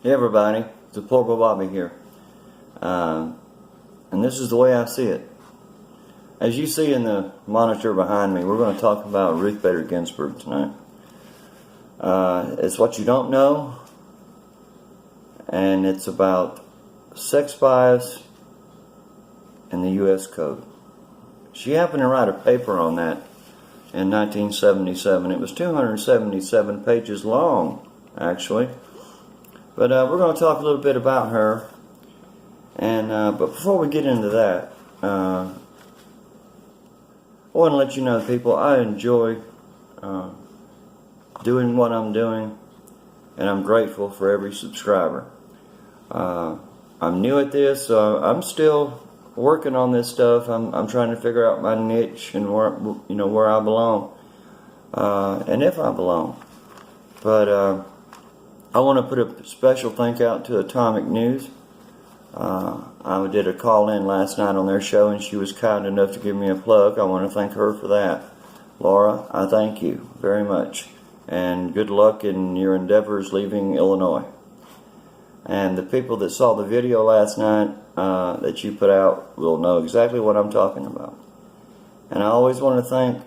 Hey everybody, it's Deplorable Bobby here, and this is the way I see it. As you see in the monitor behind me, we're going to talk about Ruth Bader Ginsburg tonight. It's what you don't know, and it's about sex bias in the U.S. Code. She happened to write a paper on that in 1977. It was 277 pages long, actually. But we're going to talk a little bit about her, and but before we get into that, I want to let you know, people, I enjoy doing what I'm doing, and I'm grateful for every subscriber. I'm new at this, so I'm still working on this stuff. I'm trying to figure out my niche and where I belong, and if I belong. But I want to put a special thank out to Atomic News. I did a call in last night on their show, and she was kind enough to give me a plug. I want to thank her for that. Laura, I thank you very much, and good luck in your endeavors leaving Illinois. And the people that saw the video last night that you put out will know exactly what I'm talking about. And I always want to thank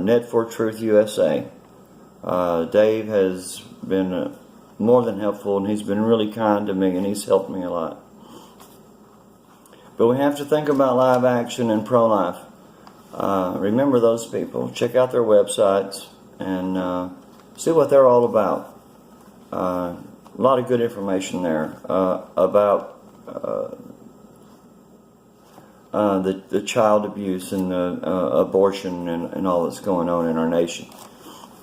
Net for Truth USA. Dave has been more than helpful, and he's been really kind to me, and he's helped me a lot. But we have to think about live action and pro-life. Remember those people. Check out their websites and see what they're all about. A lot of good information there about the child abuse and the abortion and all that's going on in our nation.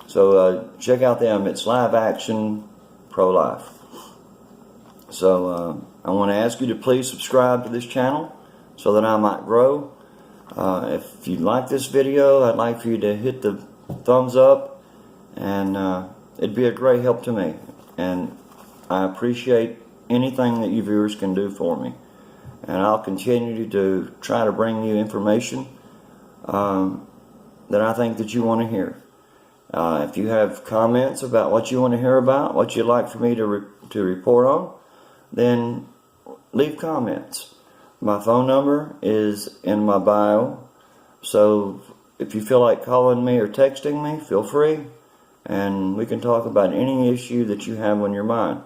So check out them. It's live action pro-life. So I want to ask you to please subscribe to this channel so that I might grow. If you like this video, I'd like for you to hit the thumbs up, and it'd be a great help to me. And I appreciate anything that you viewers can do for me. And I'll continue to try to bring you information that I think that you want to hear. If you have comments about what you want to hear about, what you'd like for me to report on, then leave comments. My phone number is in my bio, so if you feel like calling me or texting me, feel free, and we can talk about any issue that you have on your mind.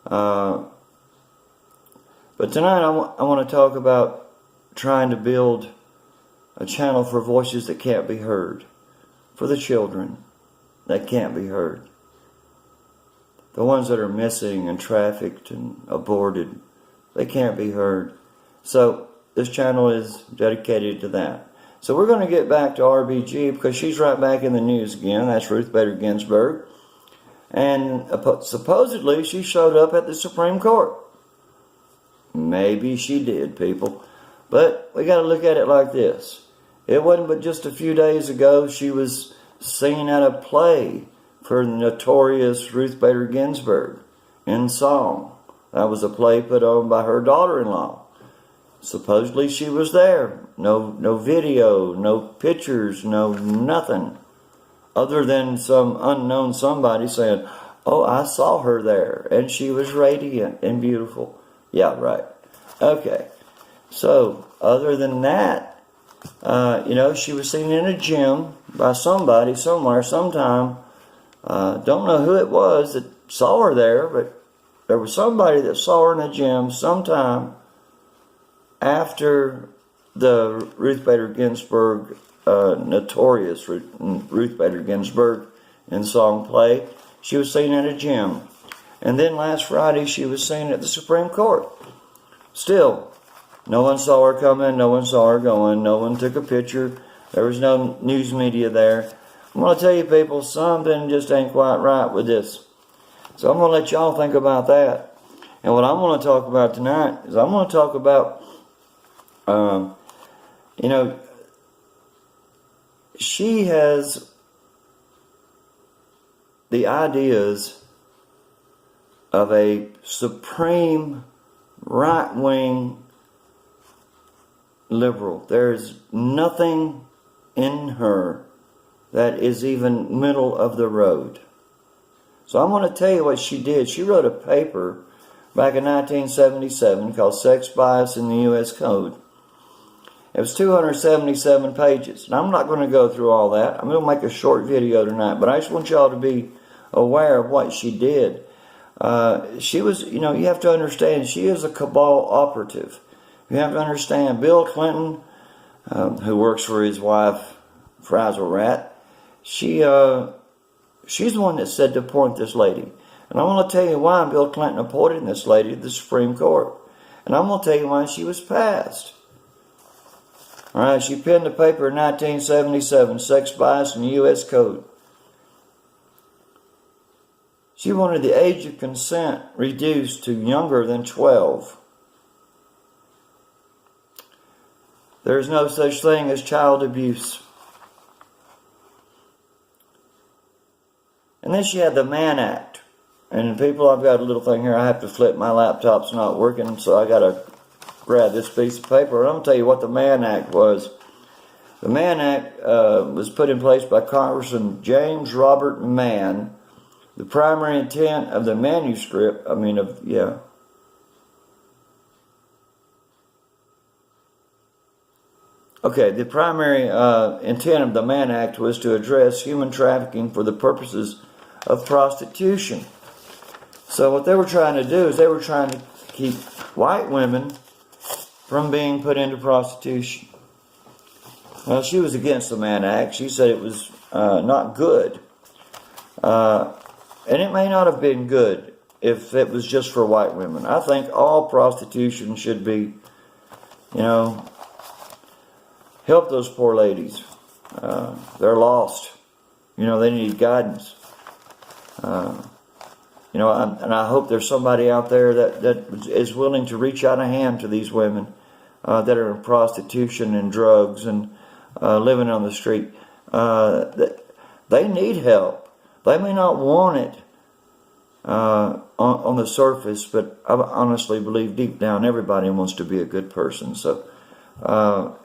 But tonight I want to talk about trying to build a channel for voices that can't be heard. For the children that can't be heard. The ones that are missing and trafficked and aborted, they can't be heard. So this channel is dedicated to that. So we're going to get back to RBG because she's right back in the news again. That's Ruth Bader Ginsburg. And supposedly she showed up at the Supreme Court. Maybe she did, people. But we got to look at it like this. It wasn't but just a few days ago she was singing at a play for the notorious Ruth Bader Ginsburg in song. That was a play put on by her daughter-in-law. Supposedly she was there. No video, no pictures, no nothing. Other than some unknown somebody saying, "Oh, I saw her there, and she was radiant and beautiful." Yeah, right. Okay. So, other than that, she was seen in a gym by somebody, somewhere, sometime. Don't know who it was that saw her there, but there was somebody that saw her in a gym sometime after the Ruth Bader Ginsburg, notorious Ruth Bader Ginsburg in song played. She was seen at a gym. And then last Friday she was seen at the Supreme Court. Still, no one saw her coming, no one saw her going, no one took a picture, there was no news media there. I'm going to tell you, people, something just ain't quite right with this. So I'm going to let y'all think about that. And what I'm going to talk about tonight is I'm going to talk about, she has the ideas of a supreme right-wing liberal. There's nothing in her that is even middle of the road. So I'm going to tell you what she did. She wrote a paper back in 1977 called Sex Bias in the U.S. Code. It was 277 pages. And I'm not going to go through all that. I'm going to make a short video tonight. But I just want y'all to be aware of what she did. She was, you have to understand, she is a cabal operative. You have to understand, Bill Clinton, who works for his wife, Frazzle Rat, she's the one that said to appoint this lady. And I'm going to tell you why Bill Clinton appointed this lady to the Supreme Court. And I'm going to tell you why she was passed. Alright, she penned a paper in 1977, Sex Bias in the U.S. Code. She wanted the age of consent reduced to younger than 12. There is no such thing as child abuse. And then she had the Mann Act. And people, I've got a little thing here I have to flip. My laptop's not working, so I got to grab this piece of paper. I'm going to tell you what the Mann Act was. The Mann Act was put in place by Congressman James Robert Mann. The primary intent of the manuscript, the primary intent of the Mann Act was to address human trafficking for the purposes of prostitution. So what they were trying to do is they were trying to keep white women from being put into prostitution. Well, she was against the Mann Act. She said it was not good. And it may not have been good if it was just for white women. I think all prostitution should be, help those poor ladies. They're lost. They need guidance. And I hope there's somebody out there that is willing to reach out a hand to these women that are in prostitution and drugs and living on the street. They need help. They may not want it on the surface, but I honestly believe deep down everybody wants to be a good person. So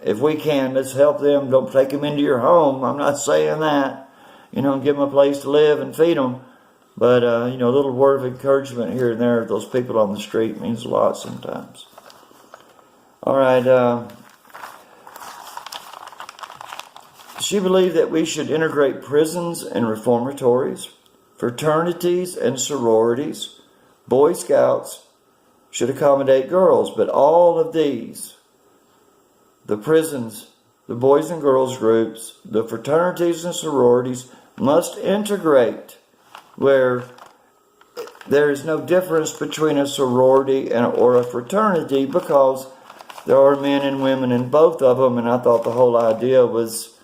if we can, let's help them. Don't take them into your home. I'm not saying that. Give them a place to live and feed them. But, a little word of encouragement here and there of those people on the street means a lot sometimes. All right. She believed that we should integrate prisons and reformatories, fraternities and sororities. Boy Scouts should accommodate girls, but all of these, the prisons, the boys and girls groups, the fraternities and sororities must integrate, where there is no difference between a sorority or a fraternity, because there are men and women in both of them. And I thought the whole idea was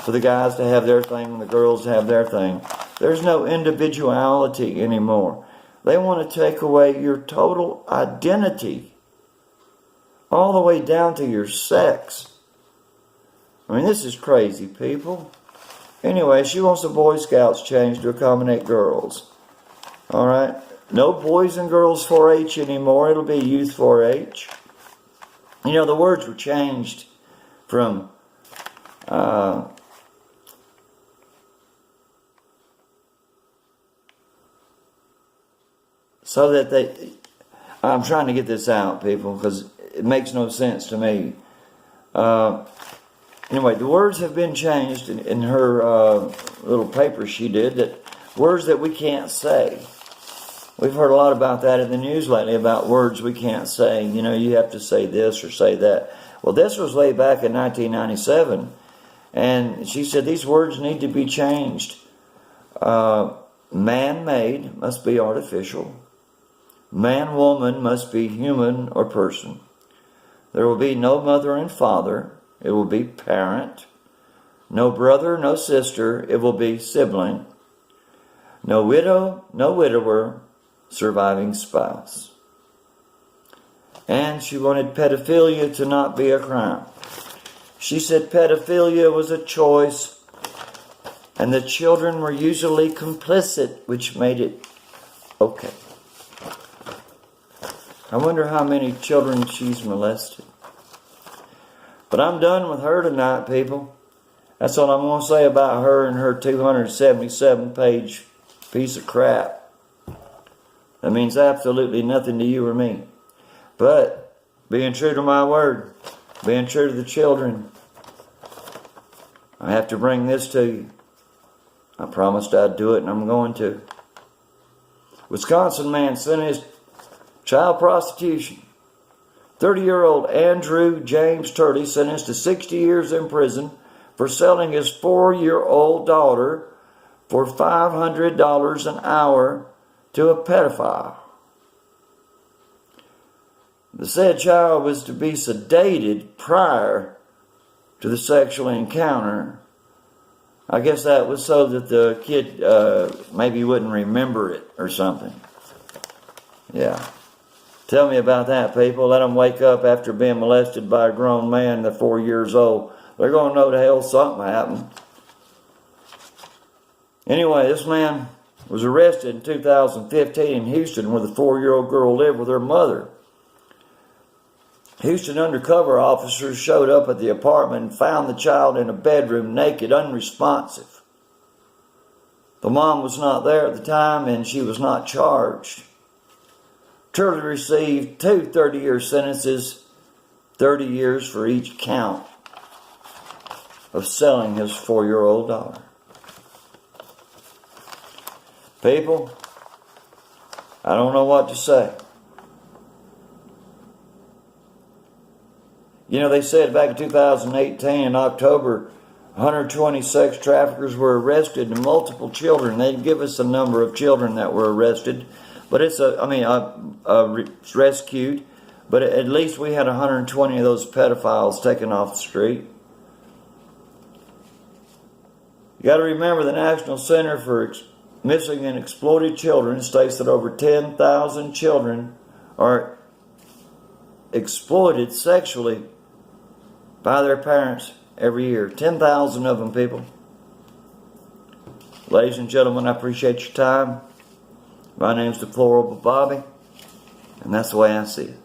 for the guys to have their thing and the girls to have their thing. There's no individuality anymore. They want to take away your total identity, all the way down to your sex. This is crazy, people. Anyway, she wants the Boy Scouts changed to accommodate girls. All right? No boys and girls 4-H anymore. It'll be youth 4-H. The words were changed from so that they... I'm trying to get this out, people, because it makes no sense to me. Anyway, the words have been changed in her little paper she did, that words that we can't say. We've heard a lot about that in the news lately, about words we can't say. You have to say this or say that. Well, this was way back in 1997. And she said these words need to be changed. Man-made must be artificial. Man-woman must be human or person. There will be no mother and father. It will be parent. No brother, no sister. It will be sibling. No widow, no widower, surviving spouse. And she wanted pedophilia to not be a crime. She said pedophilia was a choice, and the children were usually complicit, which made it okay. I wonder how many children she's molested. But I'm done with her tonight, people. That's all I'm going to say about her and her 277-page piece of crap. That means absolutely nothing to you or me. But being true to my word, being true to the children, I have to bring this to you. I promised I'd do it, and I'm going to. Wisconsin man sentenced child prostitution. 30-year-old Andrew James Turley sentenced to 60 years in prison for selling his 4-year-old daughter for $500 an hour to a pedophile. The said child was to be sedated prior to the sexual encounter. I guess that was so that the kid maybe wouldn't remember it or something. Yeah. Tell me about that, people. Let them wake up after being molested by a grown man that's 4 years old. They're going to know the hell something happened. Anyway, this man was arrested in 2015 in Houston where the 4-year-old girl lived with her mother. Houston undercover officers showed up at the apartment and found the child in a bedroom naked, unresponsive. The mom was not there at the time and she was not charged. Turley received 2 30-year sentences, 30 years for each count of selling his 4-year-old daughter. People, I don't know what to say. You know, they said back in 2018 in October, 120 sex traffickers were arrested and multiple children. They didn't give us a number of children that were arrested, but it's rescued. But at least we had 120 of those pedophiles taken off the street. You got to remember the National Center for Missing and Exploited Children states that over 10,000 children are exploited sexually by their parents every year. 10,000 of them, people. Ladies and gentlemen, I appreciate your time. My name's Deplorable Bobby, and that's the way I see it.